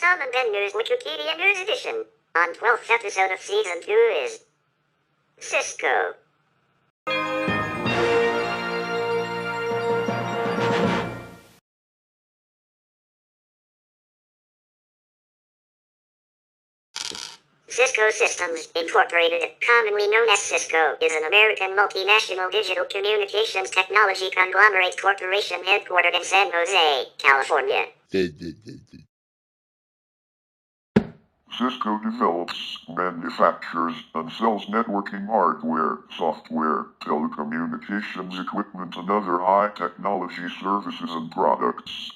Tom and Ben News Wikipedia News Edition. On 12th episode of Season 2 is Cisco. Cisco Systems, Incorporated, commonly known as Cisco, is an American multinational digital communications technology conglomerate corporation headquartered in San Jose, California. Cisco develops, manufactures, and sells networking hardware, software, telecommunications equipment, and other high-technology services and products.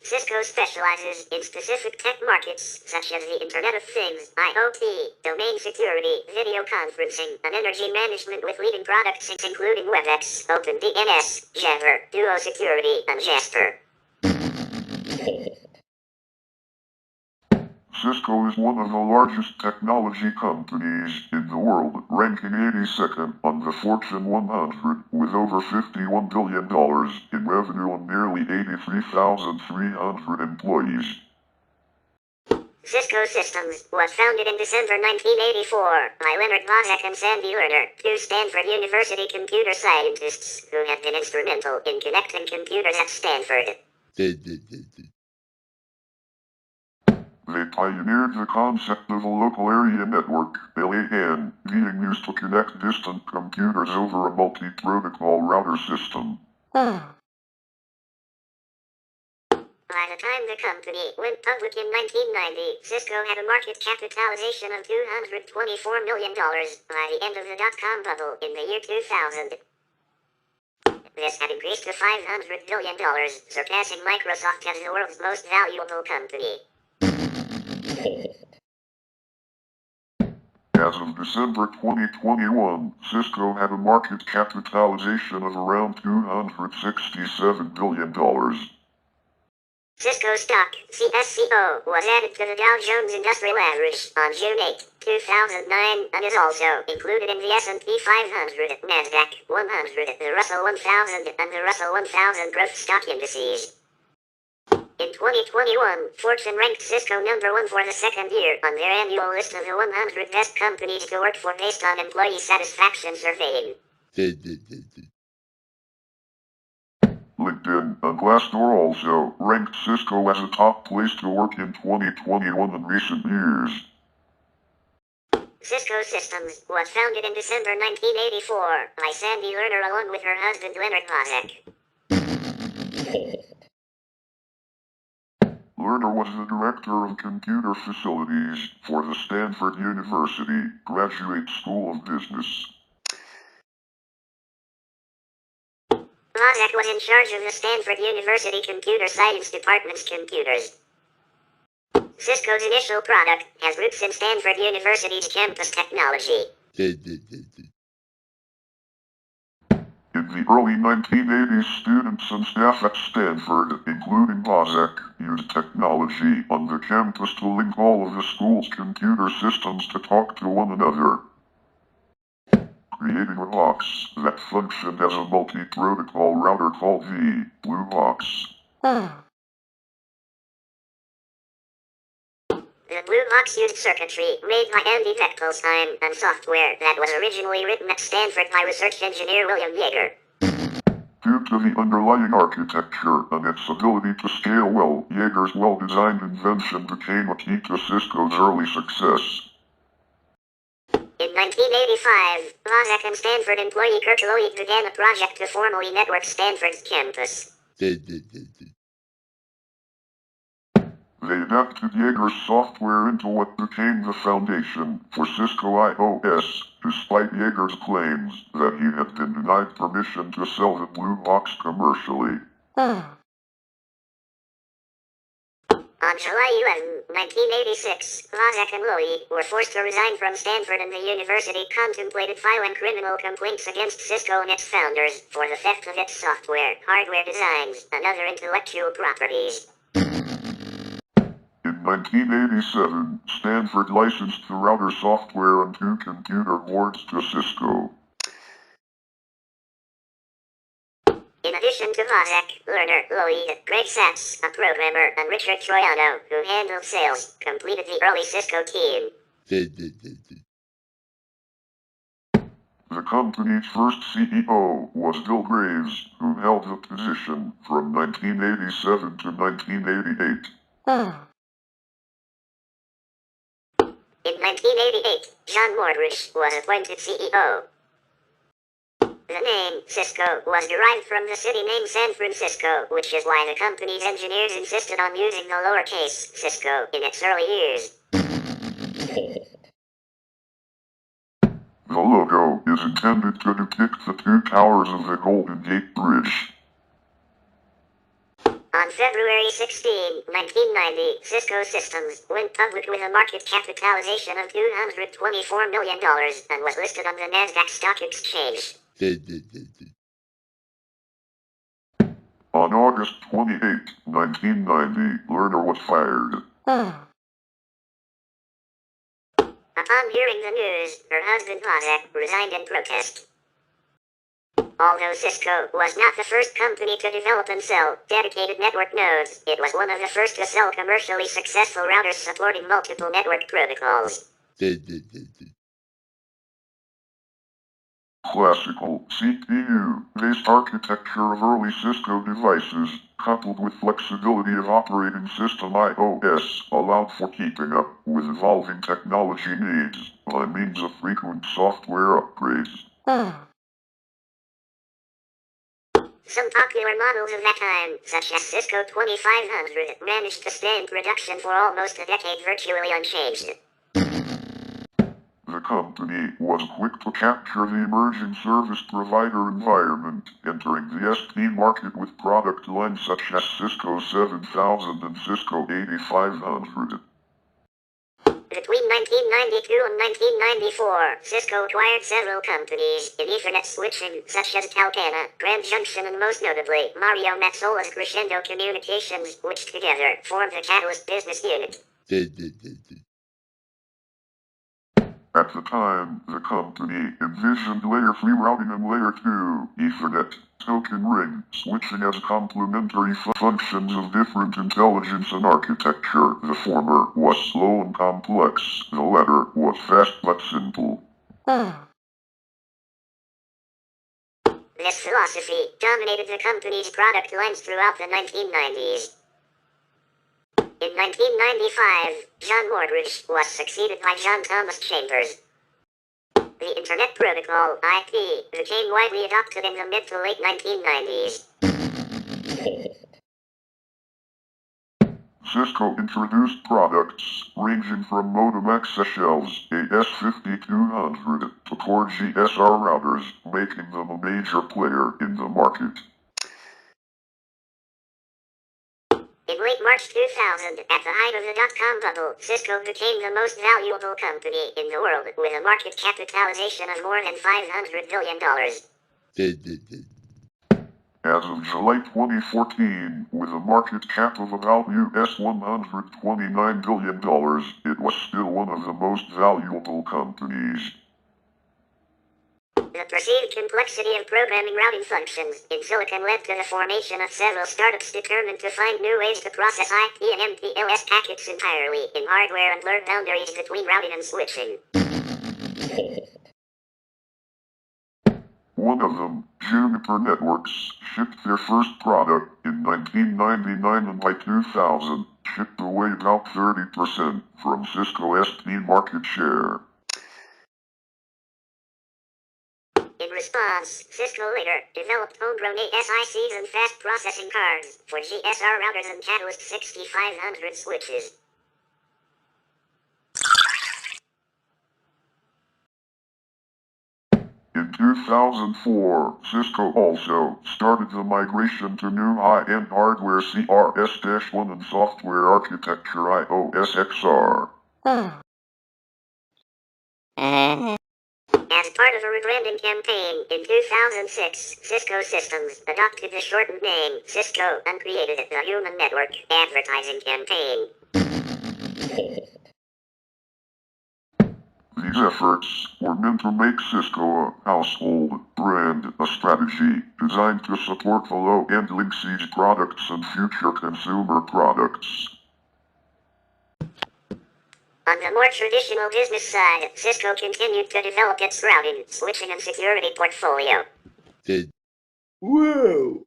Cisco specializes in specific tech markets such as the Internet of Things, IoT, domain security, video conferencing, and energy management with leading products including WebEx, OpenDNS, Jabber, Duo Security, and Jasper. Cisco is one of the largest technology companies in the world, ranking 82nd on the Fortune 100 with over $51 billion in revenue and nearly 83,300 employees. Cisco Systems was founded in December 1984 by Leonard Bozak and Sandy Lerner, two Stanford University computer scientists who have been instrumental in connecting computers at Stanford. They pioneered the concept of a local area network, LAN, being used to connect distant computers over a multi-protocol router system. By the time the company went public in 1990, Cisco had a market capitalization of $224 million by the end of the dot-com bubble in the year 2000. This had increased to $500 billion, surpassing Microsoft as the world's most valuable company. As of December 2021, Cisco had a market capitalization of around $267 billion. Cisco stock, CSCO, was added to the Dow Jones Industrial Average on June 8, 2009, and is also included in the S&P 500, NASDAQ 100, the Russell 1000, and the Russell 1000 Growth Stock Indices. In 2021, Fortune ranked Cisco number 1 for the second year on their annual list of the 100 best companies to work for based on employee satisfaction surveying. LinkedIn and Glassdoor also ranked Cisco as a top place to work in 2021 and recent years. Cisco Systems was founded in December 1984 by Sandy Lerner along with her husband Leonard Bozak. Lerner was the director of computer facilities for the Stanford University Graduate School of Business. Bozak was in charge of the Stanford University Computer Science Department's computers. Cisco's initial product has roots in Stanford University's campus technology. In the early 1980s, students and staff at Stanford, including Bozak, used technology on the campus to link all of the school's computer systems to talk to one another, creating a box that functioned as a multi-protocol router called the Blue Box. The Blue Box used circuitry made by Andy Bechtolsheim and software that was originally written at Stanford by research engineer William Yeager. Due to the underlying architecture and its ability to scale well, Yeager's well-designed invention became a key to Cisco's early success. In 1985, Bozak and Stanford employee Kurt Lloyd began a project to formally network Stanford's campus. They adapted Yeager's software into what became the foundation for Cisco iOS, despite Yeager's claims that he had been denied permission to sell the Blue Box commercially. On July 11, 1986, Bozak and Lloyd were forced to resign from Stanford, and the university contemplated filing criminal complaints against Cisco and its founders for the theft of its software, hardware designs, and other intellectual properties. In 1987, Stanford licensed the router software and 2 computer boards to Cisco. In addition addition to Vazek, Lerner, Lloyd, Greg Sachs, a programmer, and Richard Troiano, who handled sales, completed the early Cisco team. The company's first CEO was Bill Graves, who held the position from 1987 to 1988. In 1988, John Morgridge was appointed CEO. The name Cisco was derived from the city name San Francisco, which is why the company's engineers insisted on using the lowercase Cisco in its early years. The logo is intended to depict the two towers of the Golden Gate Bridge. On February 16, 1990, Cisco Systems went public with a market capitalization of $224 million and was listed on the Nasdaq Stock Exchange. On August 28, 1990, Lerner was fired. Upon hearing the news, her husband Vazek resigned in protest. Although Cisco was not the first company to develop and sell dedicated network nodes, it was one of the first to sell commercially successful routers supporting multiple network protocols. Classical CPU-based architecture of early Cisco devices, coupled with flexibility of operating system iOS, allowed for keeping up with evolving technology needs by means of frequent software upgrades. Some popular models of that time, such as Cisco 2500, managed to stay in production for almost a decade virtually unchanged. The company was quick to capture the emerging service provider environment, entering the SP market with product lines such as Cisco 7000 and Cisco 8500. Between 1992 and 1994, Cisco acquired several companies in Ethernet switching, such as TaBNWNE, Grand Junction, and most notably, Mario Mazzola's Crescendo Communications, which together formed the Catalyst business unit. At the time, the company envisioned Layer 3 routing and Layer 2 Ethernet token ring switching as complementary functions of different intelligence and architecture. The former was slow and complex, the latter was fast but simple. This philosophy dominated the company's product lines throughout the 1990s. In 1995, John Morgridge was succeeded by John Thomas Chambers. The Internet Protocol, IP, became widely adopted in the mid to late 1990s. Cisco introduced products ranging from modem access shells, AS5200, to core GSR routers, making them a major player in the market. In late March 2000, at the height of the dot-com bubble, Cisco became the most valuable company in the world, with a market capitalization of more than $500 billion. As of July 2014, with a market cap of about US $129 billion, it was still one of the most valuable companies. The perceived complexity of programming routing functions in silicon led to the formation of several startups determined to find new ways to process IP and MPLS packets entirely in hardware and blur boundaries between routing and switching. One of them, Juniper Networks, shipped their first product in 1999 and by 2000, shipped away about 30% from Cisco SP market share. In response, Cisco later developed homegrown ASICs and fast processing cards for GSR routers and Catalyst 6500 switches. In 2004, Cisco also started the migration to new high-end hardware CRS-1 and software architecture iOS XR. As part of a rebranding campaign in 2006, Cisco Systems adopted the shortened name Cisco and created the Human Network advertising campaign. The These efforts were meant to make Cisco a household brand, a strategy designed to support the low-end Linksys products and future consumer products. On the more traditional business side, Cisco continued to develop its routing, switching, and security portfolio. Whoa!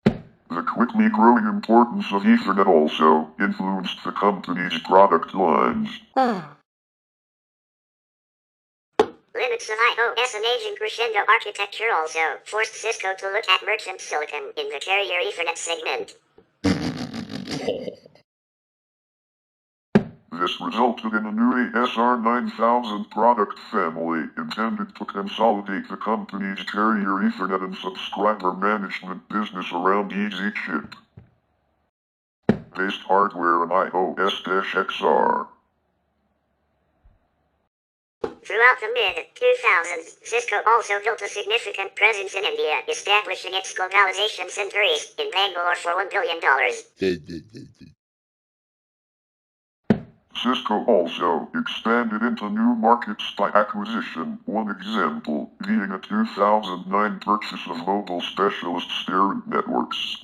The quickly growing importance of Ethernet also influenced the company's product lines. Limits of iOS and aging crescendo architecture also forced Cisco to look at merchant silicon in the carrier Ethernet segment. This resulted in a new ASR 9000 product family intended to consolidate the company's carrier Ethernet and subscriber management business around Easy Chip based hardware and iOS-XR. Throughout the mid-2000s, Cisco also built a significant presence in India, establishing its globalization center east in Bangalore for $1 billion. Cisco also expanded into new markets by acquisition, one example being a 2009 purchase of mobile specialist Starent Networks.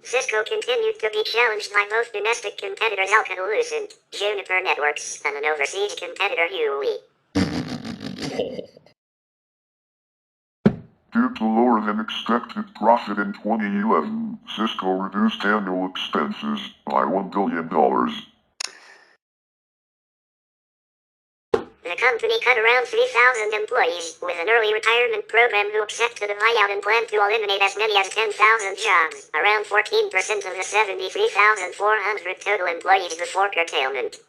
Cisco continued to be challenged by both domestic competitors Alcatel-Lucent, Juniper Networks, and an overseas competitor Huawei. Due to lower than expected profit in 2011, Cisco reduced annual expenses by $1 billion. The company cut around 3,000 employees with an early retirement program who accepted a buyout and planned to eliminate as many as 10,000 jobs, around 14% of the 73,400 total employees before curtailment.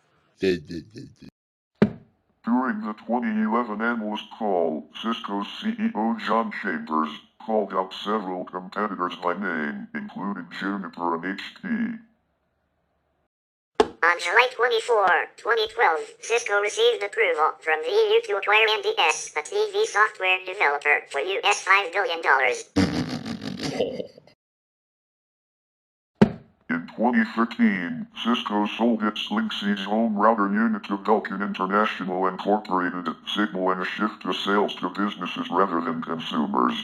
During the 2011 analyst call, Cisco's CEO John Chambers called out several competitors by name, including Juniper and HP. On July 24, 2012, Cisco received approval from the EU to acquire NDS, a TV software developer, for US $5 billion. In 2013, Cisco sold its Linksys home router unit to Belkin International Incorporated, signaling a shift to sales to businesses rather than consumers.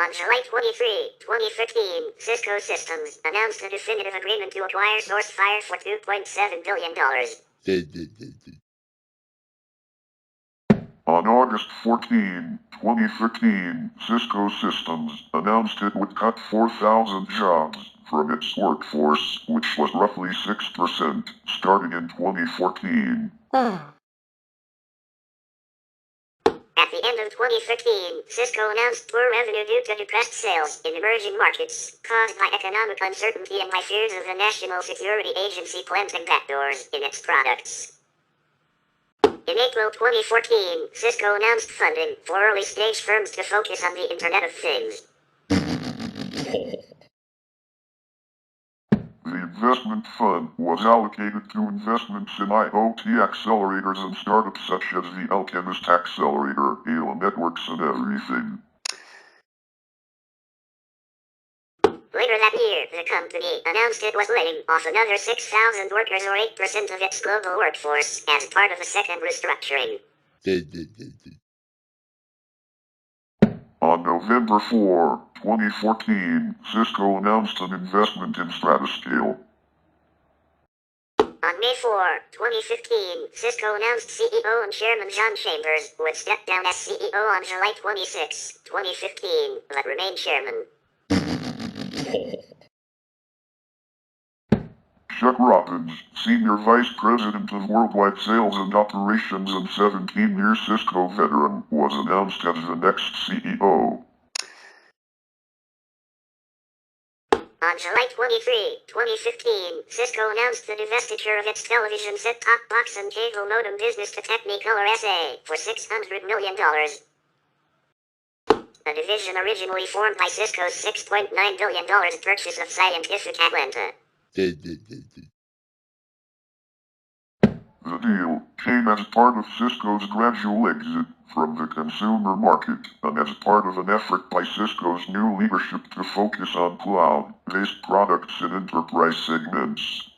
On July 23, 2015, Cisco Systems announced a definitive agreement to acquire SourceFire for $2.7 billion. On August 14, 2015, Cisco Systems announced it would cut 4,000 jobs from its workforce, which was roughly 6%, starting in 2014. At the end of 2015, Cisco announced poor revenue due to depressed sales in emerging markets, caused by economic uncertainty and by fears of the National Security Agency planting backdoors in its products. In April 2014, Cisco announced funding for early-stage firms to focus on the Internet of Things. The investment fund was allocated to investments in IoT accelerators and startups such as the Alchemist Accelerator, Ala Networks, and everything. Later that year, the company announced it was laying off another 6,000 workers or 8% of its global workforce as part of a second restructuring. On November 4, 2014, Cisco announced an investment in Stratascale. On May 4, 2015, Cisco announced CEO and Chairman John Chambers would step down as CEO on July 26, 2015, but remain Chairman. Chuck Robbins, Senior Vice President of Worldwide Sales and Operations and 17-year Cisco veteran, was announced as the next CEO. On July 23, 2015, Cisco announced the divestiture of its television set-top box and cable modem business to Technicolor SA for $600 million. A division originally formed by Cisco's $6.9 billion purchase of Scientific Atlanta. The deal came as part of Cisco's gradual exit from the consumer market and as part of an effort by Cisco's new leadership to focus on cloud-based products in enterprise segments.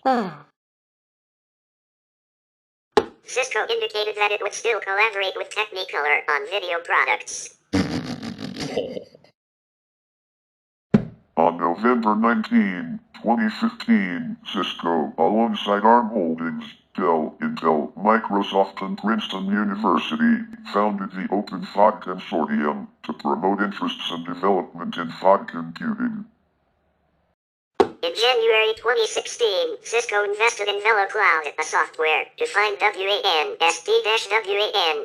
Cisco indicated that it would still collaborate with Technicolor on video products. On November 19, 2015, Cisco, alongside ARM Holdings, Dell, Intel, Microsoft, and Princeton University, founded the Open FOG Consortium to promote interests and development in FOG computing. In January 2016, Cisco invested in VeloCloud, a software-defined WAN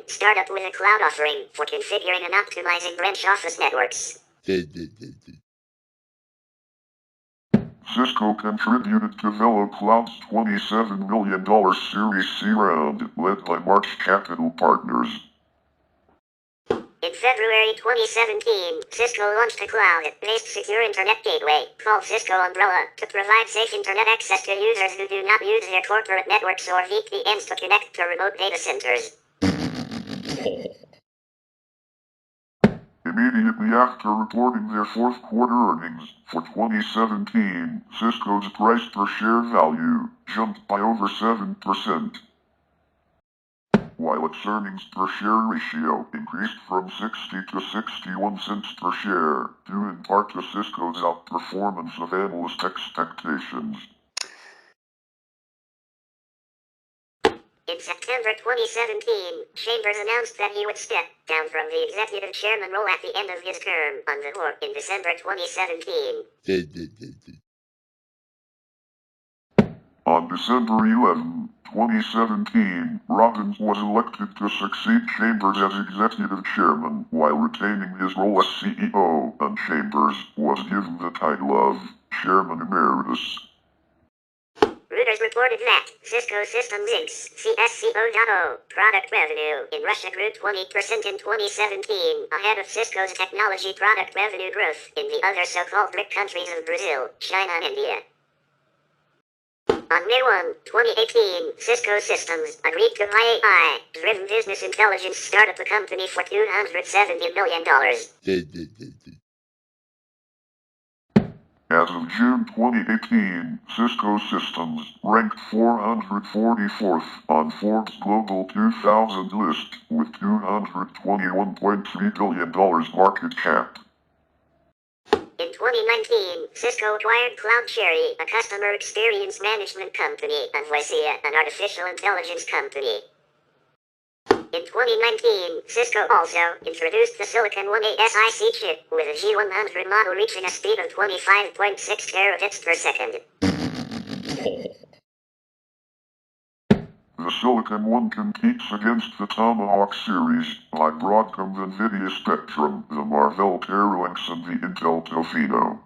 startup with a cloud offering for configuring and optimizing branch office networks. Cisco contributed to VeloCloud's $27 million Series C round, led by March Capital Partners. In February 2017, Cisco launched a cloud-based secure internet gateway called Cisco Umbrella to provide safe internet access to users who do not use their corporate networks or VPNs to connect to remote data centers. Immediately after reporting their fourth quarter earnings for 2017, Cisco's price per share value jumped by over 7%, while its earnings per share ratio increased from 60 to 61 cents per share, due in part to Cisco's outperformance of analyst expectations. In September 2017, Chambers announced that he would step down from the executive chairman role at the end of his term on the board in December 2017. On December 11, 2017, Robbins was elected to succeed Chambers as executive chairman while retaining his role as CEO, and Chambers was given the title of Chairman Emeritus. Reuters reported that Cisco Systems Inc.'s CSCO.O product revenue in Russia grew 20% in 2017, ahead of Cisco's technology product revenue growth in the other so-called BRIC countries of Brazil, China, and India. On May 1, 2018, Cisco Systems agreed to buy AI-driven business intelligence startup company for $270 million. As of June 2018, Cisco Systems ranked 444th on Forbes Global 2000 list with $221.3 billion market cap. In 2019, Cisco acquired CloudCherry, a customer experience management company, and Voicea, an artificial intelligence company. In 2019, Cisco also introduced the TaBNWNE SiC chip with a G100 model reaching a speed of 25.6 terabits per second. The Silicon One competes against the Tomahawk series by Broadcom's NVIDIA Spectrum, the Marvell Teralynx, and the Intel Tofino.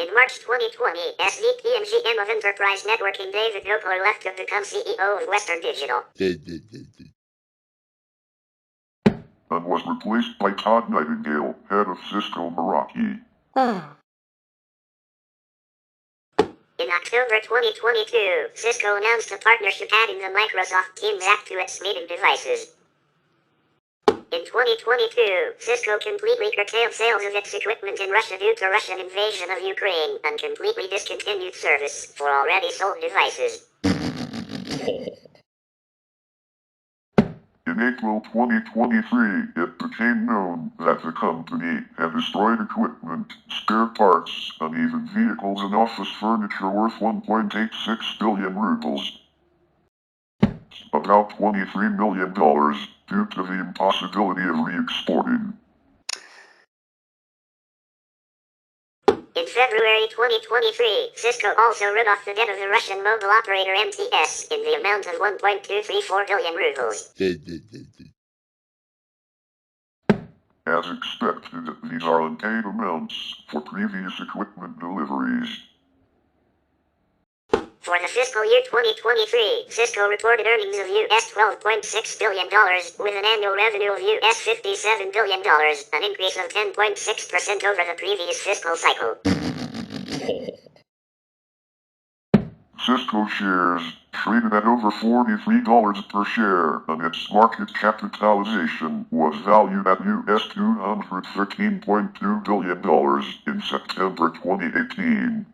In March 2020, SVP and GM of Enterprise Networking David Gokler left to become CEO of Western Digital. And was replaced by Todd Nightingale, head of Cisco Meraki. In October 2022, Cisco announced a partnership adding the Microsoft Teams app to its meeting devices. In 2022, Cisco completely curtailed sales of its equipment in Russia due to Russian invasion of Ukraine and completely discontinued service for already sold devices. In April 2023, it became known that the company had destroyed equipment, spare parts, and even vehicles and office furniture worth 1.86 billion rubles. About $23 million, due to the impossibility of re-exporting. In February 2023, Cisco also wrote off the debt of the Russian mobile operator MTS in the amount of 1.234 billion rubles. As expected, these are unpaid amounts for previous equipment deliveries. For the fiscal year 2023, Cisco reported earnings of $12.6 billion, with an annual revenue of $57 billion, an increase of 10.6% over the previous fiscal cycle. Cisco shares traded at over $43 per share, and its market capitalization was valued at $213.2 billion in September 2018.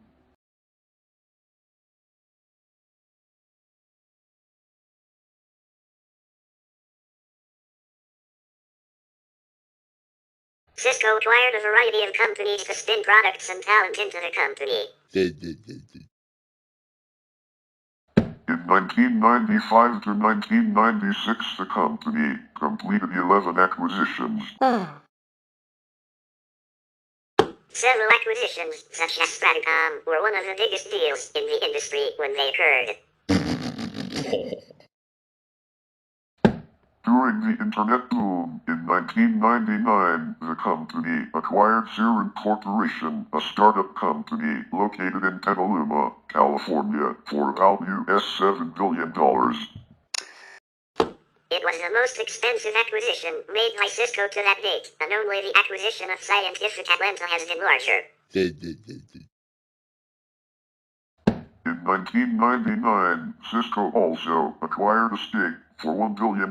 Cisco acquired a variety of companies to spin products and talent into the company. In 1995 to 1996, the company completed 11 acquisitions. Several acquisitions, such as Stratacom, were one of the biggest deals in the industry when they occurred. During the Internet boom in 1999, the company acquired Xerox Corporation, a startup company located in Petaluma, California, for about $7 billion. It was the most expensive acquisition made by Cisco to that date, and only the acquisition of Scientific Atlanta has been larger. In 1999, Cisco also acquired a stake for $1 billion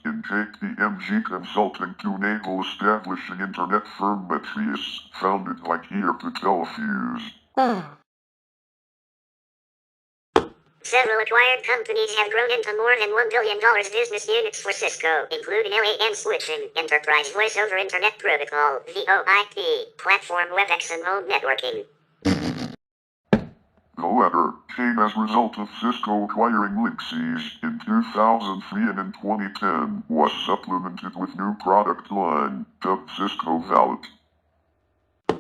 in TaBNWNE Consulting to enable establishing internet firm Metrius, founded by Pierre Patelfuse. Several acquired companies have grown into more than $1 billion business units for Cisco, including LAN switching, enterprise voice over internet protocol, VoIP, platform WebEx, and home networking. The latter came as a result of Cisco acquiring Linksys in 2003 and in 2010 was supplemented with new product line, dubbed Cisco Vault.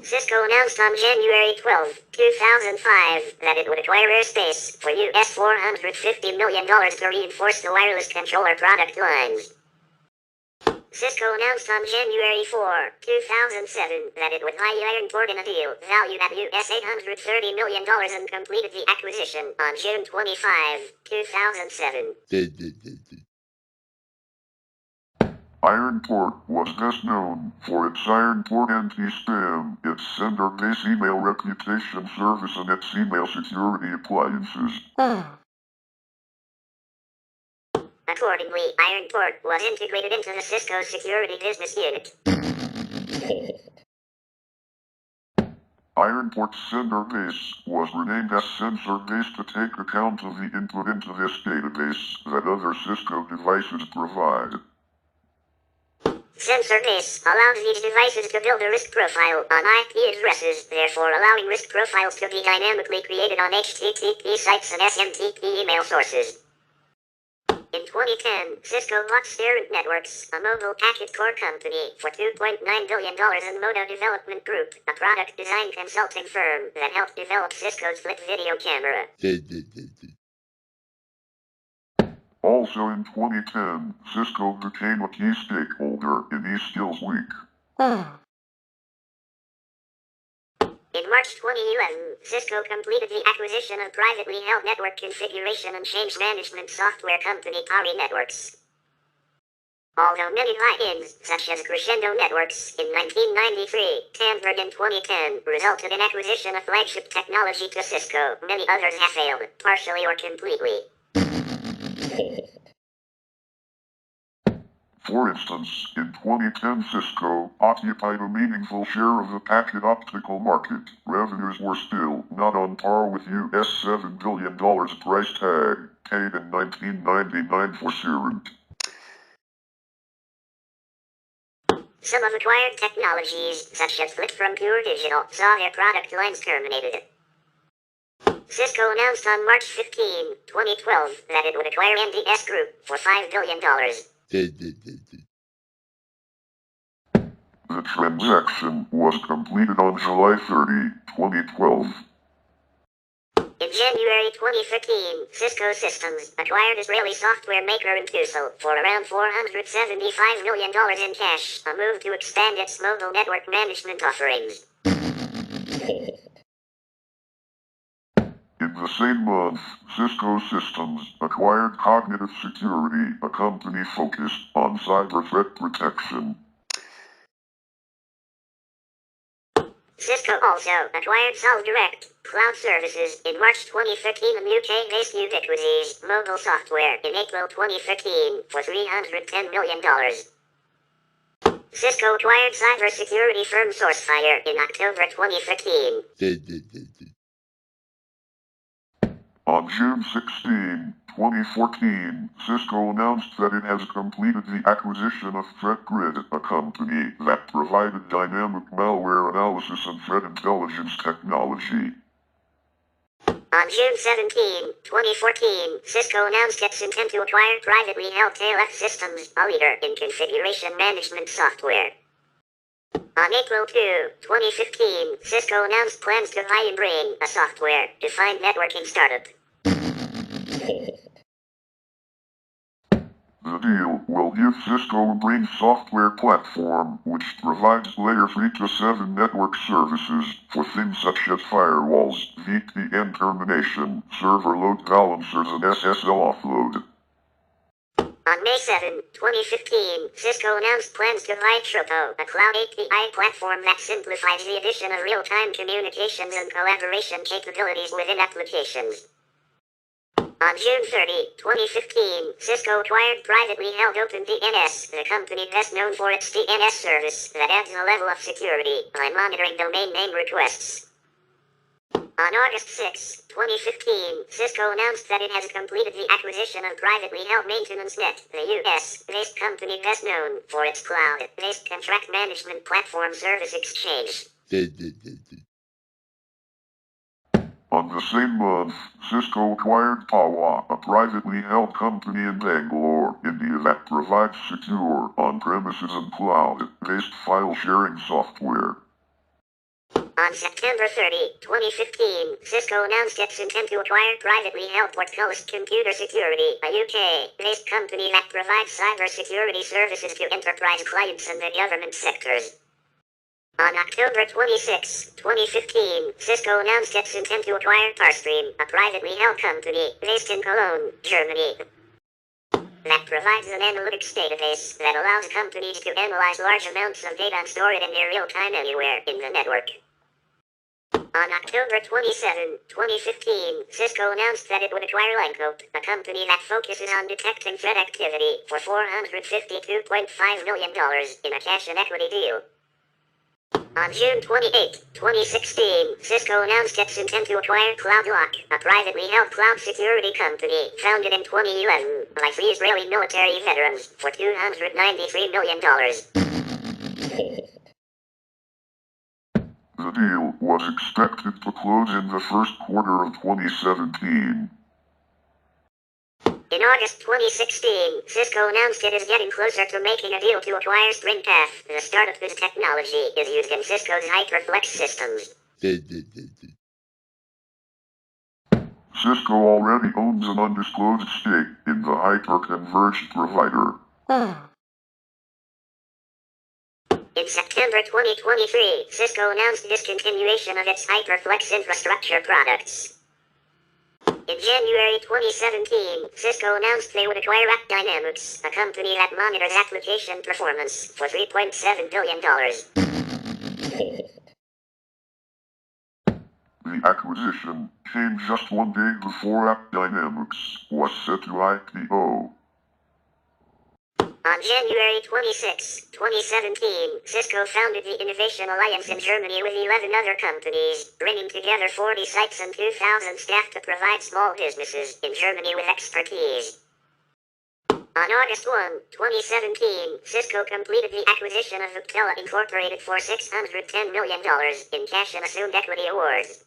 Cisco announced on January 12, 2005, that it would acquire airspace for $450 million to reinforce the wireless controller product lines. Cisco announced on January 4, 2007, that it would hire Ironport in a deal valued at $830 million and completed the acquisition on June 25, 2007. Ironport was best known for its Ironport anti-spam, its sender-based email reputation service, and its email security appliances. Accordingly, Ironport was integrated into the Cisco security business unit. Ironport's sender base was renamed as sensor base to take account of the input into this database that other Cisco devices provide. Sensor base allows these devices to build a risk profile on IP addresses, therefore allowing risk profiles to be dynamically created on HTTP sites and SMTP email sources. In 2010, Cisco bought Sterent Networks, a mobile packet core company, for $2.9 billion, and Moto Development Group, a product design consulting firm that helped develop Cisco's flip video camera. Also in 2010, Cisco became a key stakeholder in eSkills Week. In March 2011, Cisco completed the acquisition of privately held network configuration and change management software company Ari Networks. Although many buy-ins, such as Crescendo Networks in 1993, Tamberg in 2010, resulted in acquisition of flagship technology to Cisco, many others have failed, partially or completely. For instance, in 2010 Cisco occupied a meaningful share of the packet optical market. Revenues were still not on par with $7 billion price tag, paid in 1999 for Sterent. Some of acquired technologies, such as Flip from Pure Digital, saw their product lines terminated. Cisco announced on March 15, 2012, that it would acquire NDS Group for $5 billion. The transaction was completed on July 30, 2012. In January 2015, Cisco Systems acquired Israeli software maker Intuso for around $475 million in cash, a move to expand its mobile network management offerings. In the same month, Cisco Systems acquired Cognitive Security, a company focused on cyber threat protection. Cisco also acquired SolveDirect Cloud Services in March 2013 and UK-based Ubiquiti's mobile software in April 2015 for $310 million. Cisco acquired cybersecurity firm SourceFire in October 2015. On June 16, 2014, Cisco announced that it has completed the acquisition of ThreatGrid, a company that provided dynamic malware analysis and threat intelligence technology. On June 17, 2014, Cisco announced its intent to acquire privately held TaLF Systems, a leader in configuration management software. On April 2, 2015, Cisco announced plans to buy Brain, a software-defined networking startup. The deal will give Cisco a Brain software platform which provides layer 3 to 7 network services for things such as firewalls, VPN termination, server load balancers, and SSL offload. On May 7, 2015, Cisco announced plans to buy Tropo, a cloud API platform that simplifies the addition of real-time communications and collaboration capabilities within applications. On June 30, 2015, Cisco acquired privately held OpenDNS, the company best known for its DNS service that adds a level of security by monitoring domain name requests. On August 6, 2015, Cisco announced that it has completed the acquisition of privately held MaintenanceNet, the US-based company best known for its cloud-based contract management platform Service Exchange. On the same month, Cisco acquired TaBNWNE, a privately held company in Bangalore, India that provides secure, on-premises and cloud-based file-sharing software. On September 30, 2015, Cisco announced its intent to acquire privately held Portcullis Computer Security, a UK-based company that provides cybersecurity services to enterprise clients in the government sectors. On October 26, 2015, Cisco announced its intent to acquire Parstream, a privately held company based in Cologne, Germany, that provides an analytics database that allows companies to analyze large amounts of data and store it in near real time anywhere in the network. On October 27, 2015, Cisco announced that it would acquire Linecope, a company that focuses on detecting threat activity, for $452.5 million in a cash and equity deal. On June 28, 2016, Cisco announced its intent to acquire CloudLock, a privately held cloud security company founded in 2011 by 3 Israeli military veterans, for $293 million. The deal was expected to close in the first quarter of 2017. In August 2016, Cisco announced it is getting closer to making a deal to acquire SpringPath, the startup whose technology is used in Cisco's HyperFlex systems. Cisco already owns an undisclosed stake in the hyper-converged provider. In September 2023, Cisco announced discontinuation of its HyperFlex infrastructure products. In January 2017, Cisco announced they would acquire AppDynamics, a company that monitors application performance, for $3.7 billion. The acquisition came just one day before AppDynamics was set to IPO. On January 26, 2017, Cisco founded the Innovation Alliance in Germany with 11 other companies, bringing together 40 sites and 2,000 staff to provide small businesses in Germany with expertise. On August 1, 2017, Cisco completed the acquisition of Viptela Incorporated for $610 million in cash and assumed equity awards.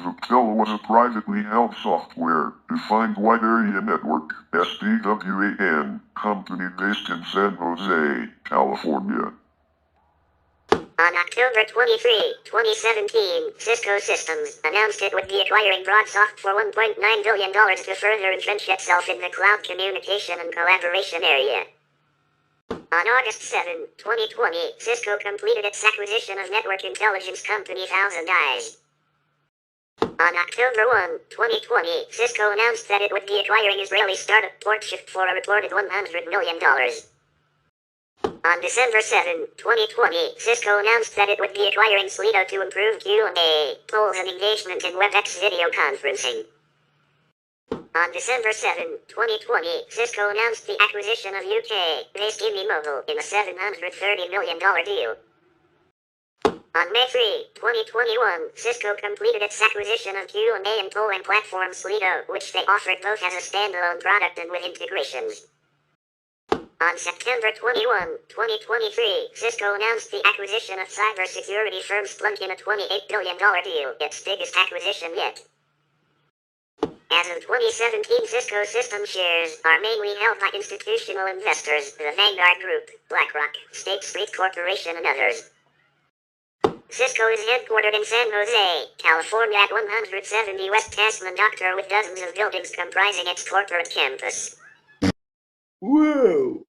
Viptela was a privately held software-defined wide area network, TaBNWNE, company based in San Jose, California. On October 23, 2017, Cisco Systems announced it would be acquiring BroadSoft for $1.9 billion to further entrench itself in the cloud communication and collaboration area. On August 7, 2020, Cisco completed its acquisition of network intelligence company Thousand Eyes. On October 1, 2020, Cisco announced that it would be acquiring Israeli startup PortShift for a reported $100 million. On December 7, 2020, Cisco announced that it would be acquiring Slido to improve Q&A, polls and engagement in WebEx video conferencing. On December 7, 2020, Cisco announced the acquisition of UK-based Mobile in a $730 million deal. On May 3, 2021, Cisco completed its acquisition of Q&A and tolling platform Slido, which they offered both as a standalone product and with integrations. On September 21, 2023, Cisco announced the acquisition of cybersecurity firm Splunk in a $28 billion deal, its biggest acquisition yet. As of 2017, Cisco system shares are mainly held by institutional investors, the Vanguard Group, BlackRock, State Street Corporation and others. Cisco is headquartered in San Jose, California at 170 West Tasman Doctor with dozens of buildings comprising its corporate campus. Whoa!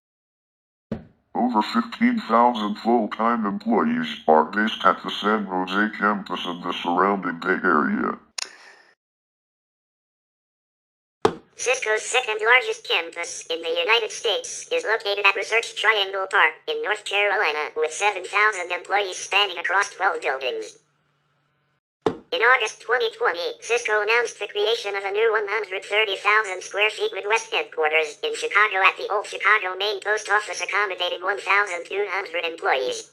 Over 15,000 full-time employees are based at the San Jose campus and the surrounding Bay Area. Cisco's second largest campus in the United States is located at Research Triangle Park in North Carolina, with 7,000 employees spanning across 12 buildings. In August 2020, Cisco announced the creation of a new 130,000 square feet Midwest headquarters in Chicago at the old Chicago main post office, accommodating 1,200 employees.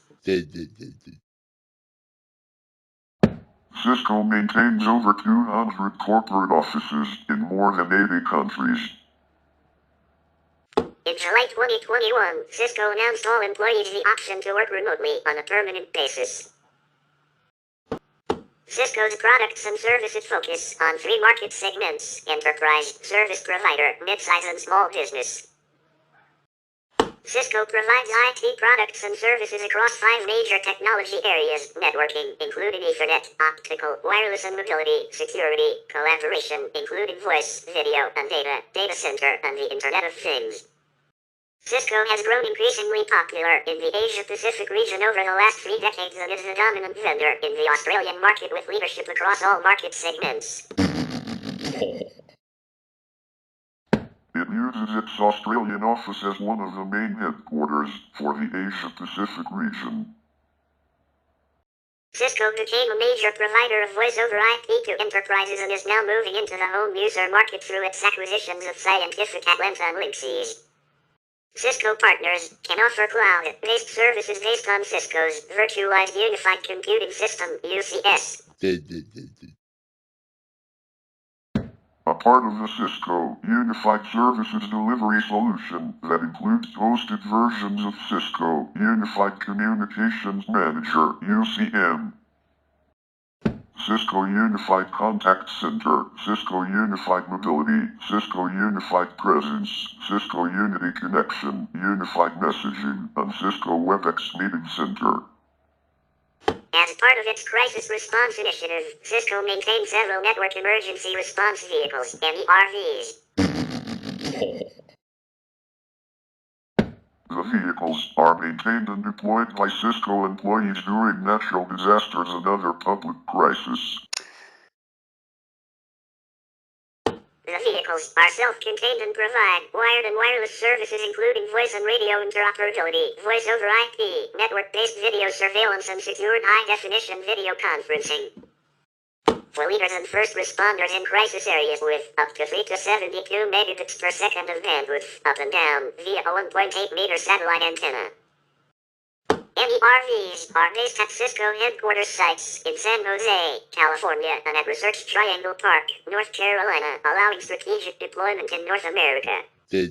Cisco maintains over 200 corporate offices in more than 80 countries. In July 2021, Cisco announced all employees the option to work remotely on a permanent basis. Cisco's products and services focus on three market segments: enterprise, service provider, midsize and small business. Cisco provides IT products and services across 5 major technology areas: networking, including Ethernet, optical, wireless and mobility, security, collaboration, including voice, video, and data center, and the Internet of Things. Cisco has grown increasingly popular in the Asia-Pacific region over the last 3 decades and is the dominant vendor in the Australian market with leadership across all market segments. It uses its Australian office as one of the main headquarters for the Asia-Pacific region. Cisco became a major provider of voice-over IP to enterprises and is now moving into the home user market through its acquisitions of Scientific Atlanta and Linksys. Cisco partners can offer cloud-based services based on Cisco's Virtualized Unified Computing System, UCS. A part of the Cisco Unified Services Delivery solution that includes hosted versions of Cisco Unified Communications Manager, UCM, Cisco Unified Contact Center, Cisco Unified Mobility, Cisco Unified Presence, Cisco Unity Connection, Unified Messaging, and Cisco WebEx Meeting Center. As part of its crisis response initiative, Cisco maintains several network emergency response vehicles, NERVs. The vehicles are maintained and deployed by Cisco employees during natural disasters and other public crises. The vehicles are self-contained and provide wired and wireless services including voice and radio interoperability, voice over IP, network-based video surveillance and secured high-definition video conferencing. For leaders and first responders in crisis areas with up to 3 to 72 megabits per second of bandwidth, up and down, via a 1.8 meter satellite antenna. NERVs are based at Cisco headquarters sites in San Jose, California, and at Research Triangle Park, North Carolina, allowing strategic deployment in North America. They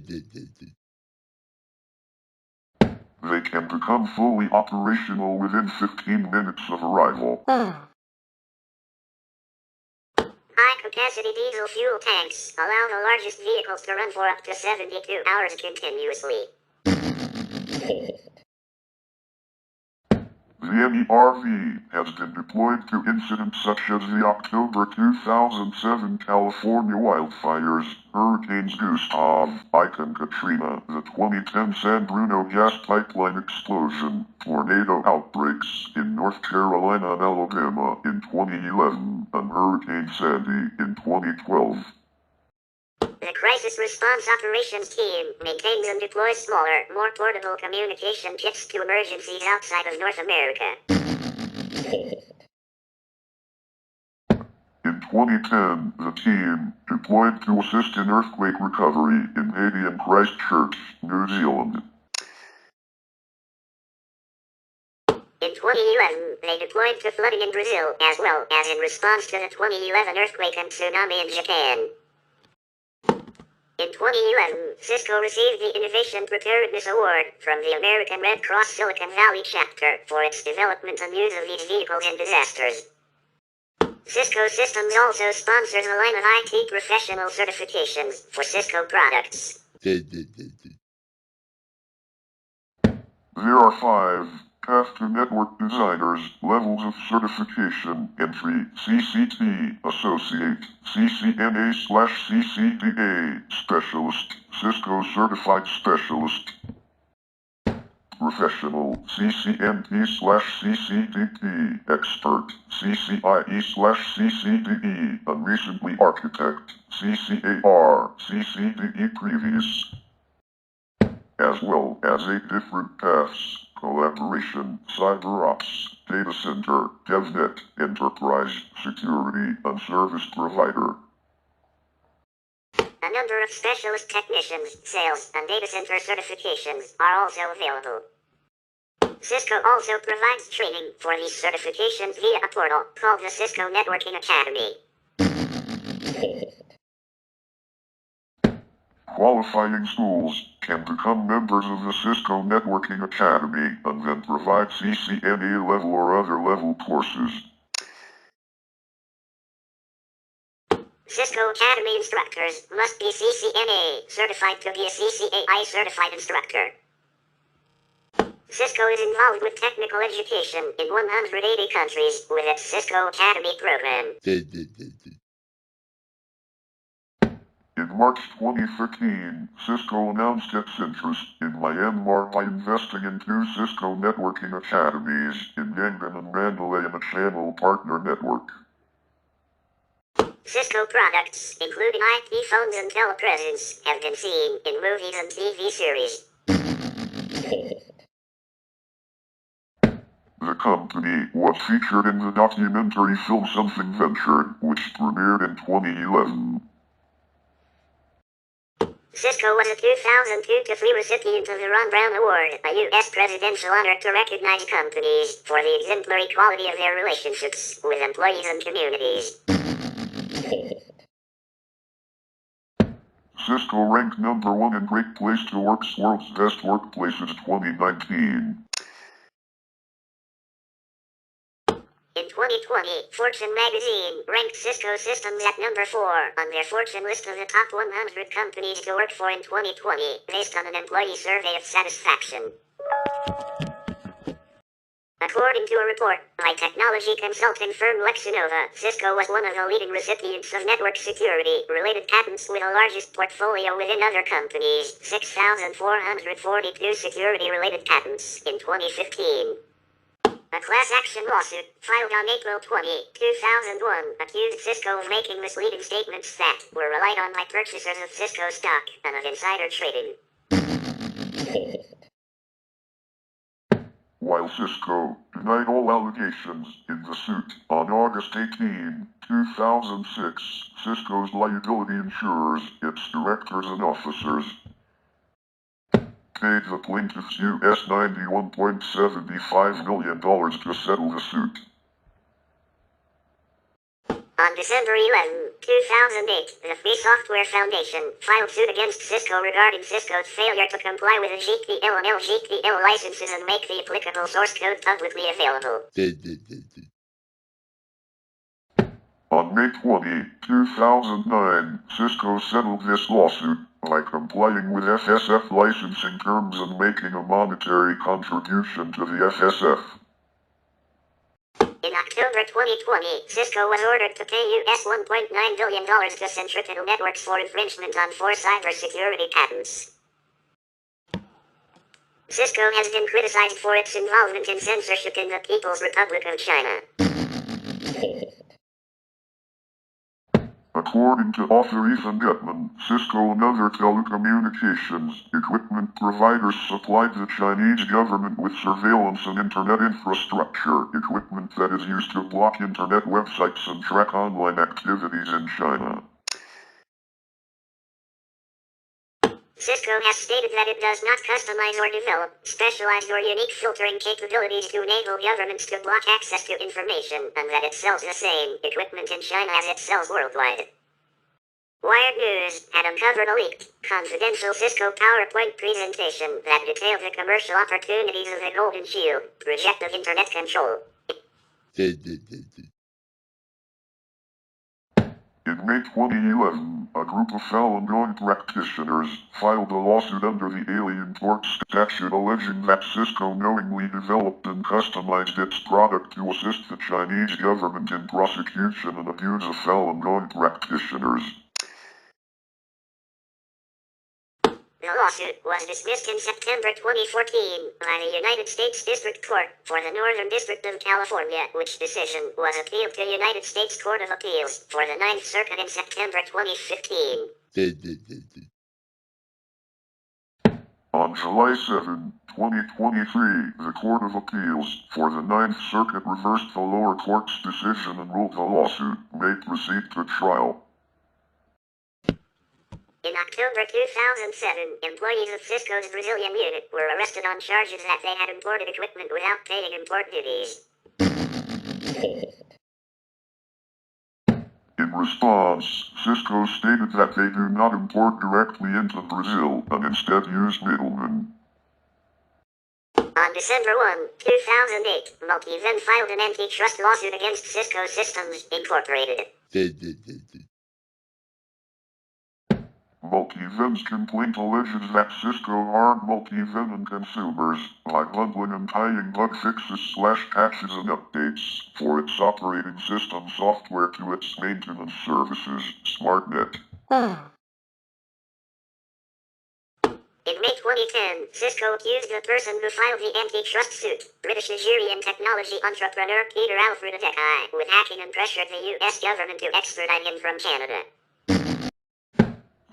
can become fully operational within 15 minutes of arrival. High-capacity diesel fuel tanks allow the largest vehicles to run for up to 72 hours continuously. The NERV has been deployed to incidents such as the October 2007 California wildfires, Hurricanes Gustav, Ike and Katrina, the 2010 San Bruno gas pipeline explosion, tornado outbreaks in North Carolina and Alabama in 2011, and Hurricane Sandy in 2012. The Crisis Response Operations Team maintains and deploys smaller, more portable communication kits to emergencies outside of North America. In 2010, the team deployed to assist in earthquake recovery in Haiti and Christchurch, New Zealand. In 2011, they deployed to flooding in Brazil, as well as in response to the 2011 earthquake and tsunami in Japan. In 2011, Cisco received the Innovation Preparedness Award from the American Red Cross Silicon Valley chapter for its development and use of these vehicles in disasters. Cisco Systems also sponsors a line of IT professional certifications for Cisco products. There are 5 Path to Network Designers levels of certification: Entry, CCT, Associate, CCNA/CCDA, Specialist, Cisco Certified Specialist, Professional, CCNP/CCDP, Expert, CCIE/CCDE, and recently Architect, CCAR, CCDE Previous, as well as 8 different paths: Collaboration, CyberOps, Data Center, DevNet, Enterprise, Security, and Service Provider. A number of specialist technicians, sales, and data center certifications are also available. Cisco also provides training for these certifications via a portal called the Cisco Networking Academy. Qualifying schools can become members of the Cisco Networking Academy and then provide CCNA level or other level courses. Cisco Academy instructors must be CCNA certified to be a CCAI certified instructor. Cisco is involved with technical education in 180 countries with its Cisco Academy program. In March 2013, Cisco announced its interest in Myanmar by investing in 2 Cisco networking academies in Yangon and Mandalay and a channel partner network. Cisco products, including IP phones and telepresence, have been seen in movies and TV series. The company was featured in the documentary film Something Ventured, which premiered in 2011. Cisco was a 2002-3 recipient of the Ron Brown Award, a U.S. presidential honor to recognize companies for the exemplary quality of their relationships with employees and communities. Cisco ranked number 1 in Great Place to Work's World's Best Workplaces 2019. In 2020, Fortune magazine ranked Cisco Systems at number 4 on their Fortune list of the top 100 companies to work for in 2020, based on an employee survey of satisfaction. According to a report by technology consulting firm Lexinova, Cisco was one of the leading recipients of network security-related patents with the largest portfolio within other companies, 6,442 security-related patents in 2015. A class action lawsuit, filed on April 20, 2001, accused Cisco of making misleading statements that were relied on by purchasers of Cisco stock and of insider trading. While Cisco denied all allegations in the suit, on August 18, 2006, Cisco's liability insurers, its directors and officers, paid the plaintiffs US $91.75 million to settle the suit. On December 11, 2008, the Free Software Foundation filed suit against Cisco regarding Cisco's failure to comply with the GPL and LGPL licenses and make the applicable source code publicly available. On May 20, 2009, Cisco settled this lawsuit by complying with FSF licensing terms and making a monetary contribution to the FSF. In October 2020, Cisco was ordered to pay US $1.9 billion to Centripetal Networks for infringement on 4 cybersecurity patents. Cisco has been criticized for its involvement in censorship in the People's Republic of China. According to author Ethan Gutman, Cisco and other telecommunications equipment providers supplied the Chinese government with surveillance and internet infrastructure equipment that is used to block internet websites and track online activities in China. Cisco has stated that it does not customize or develop specialized or unique filtering capabilities to enable governments to block access to information, and that it sells the same equipment in China as it sells worldwide. Wired News had uncovered a leaked, confidential Cisco PowerPoint presentation that detailed the commercial opportunities of the Golden Shield project of Internet control. In May 2011, a group of Falun Gong practitioners filed a lawsuit under the Alien Tort statute alleging that Cisco knowingly developed and customized its product to assist the Chinese government in prosecution and abuse of Falun Gong practitioners. The lawsuit was dismissed in September 2014 by the United States District Court for the Northern District of California, which decision was appealed to United States Court of Appeals for the Ninth Circuit in September 2015. On July 7, 2023, the Court of Appeals for the Ninth Circuit reversed the lower court's decision and ruled the lawsuit may proceed to trial. In October 2007, employees of Cisco's Brazilian unit were arrested on charges that they had imported equipment without paying import duties. In response, Cisco stated that they do not import directly into Brazil and instead use middlemen. On December 1, 2008, Multiven filed an antitrust lawsuit against Cisco Systems, Incorporated. Multiven's complaint alleges that Cisco harmed Multiven and consumers by bundling and tying bug fixes/patches and updates for its operating system software to its maintenance services, SmartNet. In May 2010, Cisco accused the person who filed the antitrust suit, British Nigerian technology entrepreneur Peter Alfred Adekai, with hacking and pressured the U.S. government to extradite him from Canada.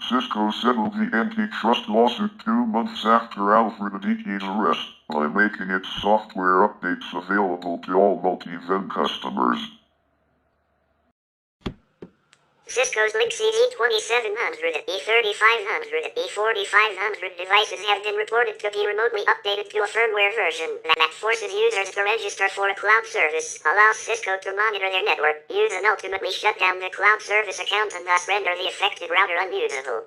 Cisco settled the antitrust lawsuit 2 months after Alfred Adekai's arrest by making its software updates available to all Multiven customers. Cisco's Lynx E2700, E3500, E4500 devices have been reported to be remotely updated to a firmware version that forces users to register for a cloud service, allows Cisco to monitor their network, use and ultimately shut down the cloud service account and thus render the affected router unusable.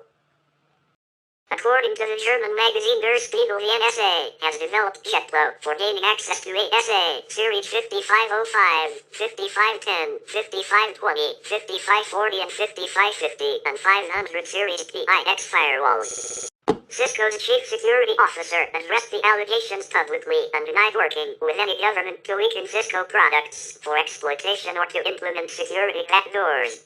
According to the German magazine Der Spiegel, the NSA has developed JetFlow for gaining access to ASA Series 5505, 5510, 5520, 5540 and 5550 and 500 Series PIX firewalls. Cisco's chief security officer addressed the allegations publicly and denied working with any government to weaken Cisco products for exploitation or to implement security backdoors.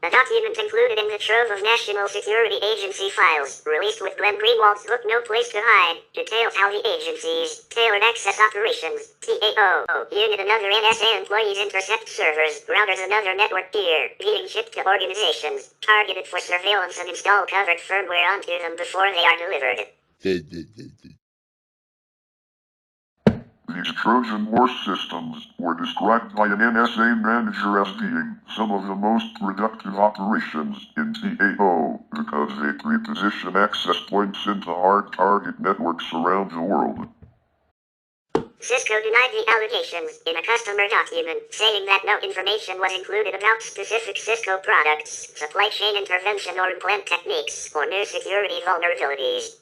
The document included in the trove of National Security Agency files, released with Glenn Greenwald's book No Place to Hide, details how the agency's Tailored Access Operations, TAO, unit and other NSA employees intercept servers, routers and other network gear, being shipped to organizations, targeted for surveillance and install covered firmware onto them before they are delivered. These Trojan horse systems were described by an NSA manager as being some of the most productive operations in TAO because they pre-position access points into hard target networks around the world. Cisco denied the allegations in a customer document, saying that no information was included about specific Cisco products, supply chain intervention or implant techniques, or new security vulnerabilities.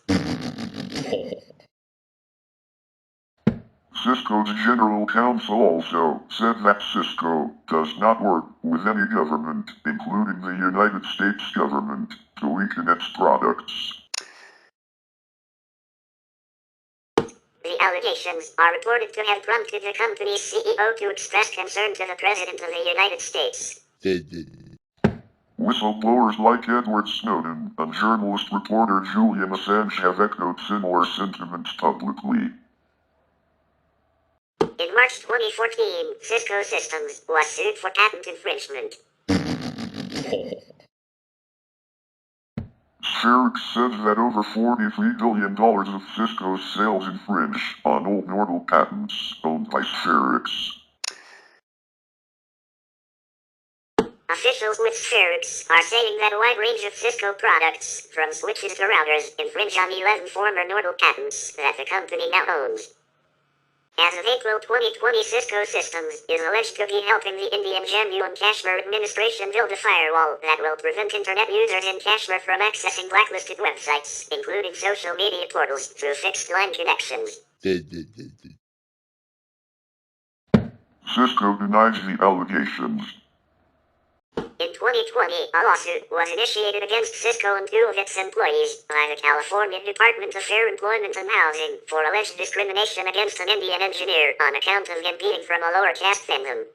Cisco's general counsel also said that Cisco does not work with any government, including the United States government, to weaken its products. The allegations are reported to have prompted the company's CEO to express concern to the President of the United States. Whistleblowers like Edward Snowden and journalist reporter Julian Assange have echoed similar sentiments publicly. In March 2014, Cisco Systems was sued for patent infringement. Sherrick said that over $43 billion of Cisco's sales infringe on Old Nordal patents owned by Sherrick's. Official officials with Xerox are saying that a wide range of Cisco products, from switches to routers, infringe on 11 former Nordal patents that the company now owns. As of April 2020, Cisco Systems is alleged to be helping the Indian Jammu and Kashmir administration build a firewall that will prevent internet users in Kashmir from accessing blacklisted websites, including social media portals, through fixed-line connections. Cisco denies the allegations. In 2020, a lawsuit was initiated against Cisco and 2 of its employees by the California Department of Fair Employment and Housing for alleged discrimination against an Indian engineer on account of him being from a lower caste than them.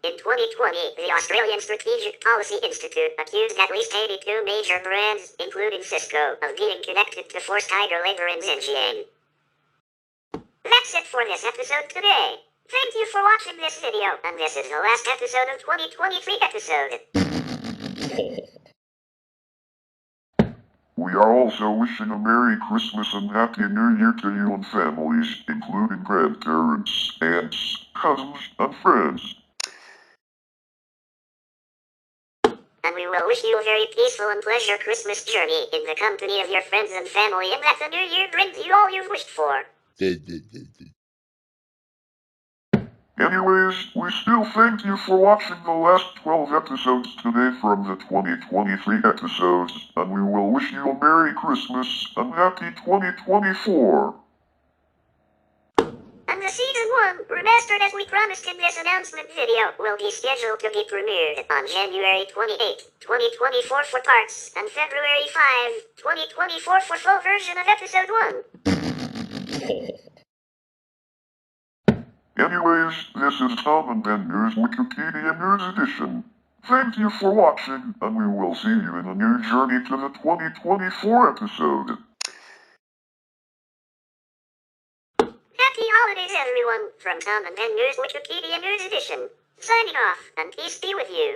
In 2020, the Australian Strategic Policy Institute accused at least 82 major brands, including Cisco, of being connected to forced tiger labor in Xinjiang. That's it for this episode today. Thank you for watching this video, and this is the last episode of 2023 episode. We are also wishing a Merry Christmas and Happy New Year to you and families, including grandparents, aunts, cousins, and friends. And we will wish you a very peaceful and pleasure Christmas journey in the company of your friends and family, and that the new year brings you all you've wished for. Anyways, we still thank you for watching the last 12 episodes today from the 2023 episodes, and we will wish you a Merry Christmas and Happy 2024. And the Season 1, remastered as we promised in this announcement video, will be scheduled to be premiered on January 28, 2024 for parts, and February 5, 2024 for full version of Episode 1. Anyways, this is TaBNWNE's Wikipedia News Edition. Thank you for watching, and we will see you in a new journey to the 2024 episode. Happy holidays, everyone, from TaBNWNE's Wikipedia News Edition. Signing off, and peace be with you.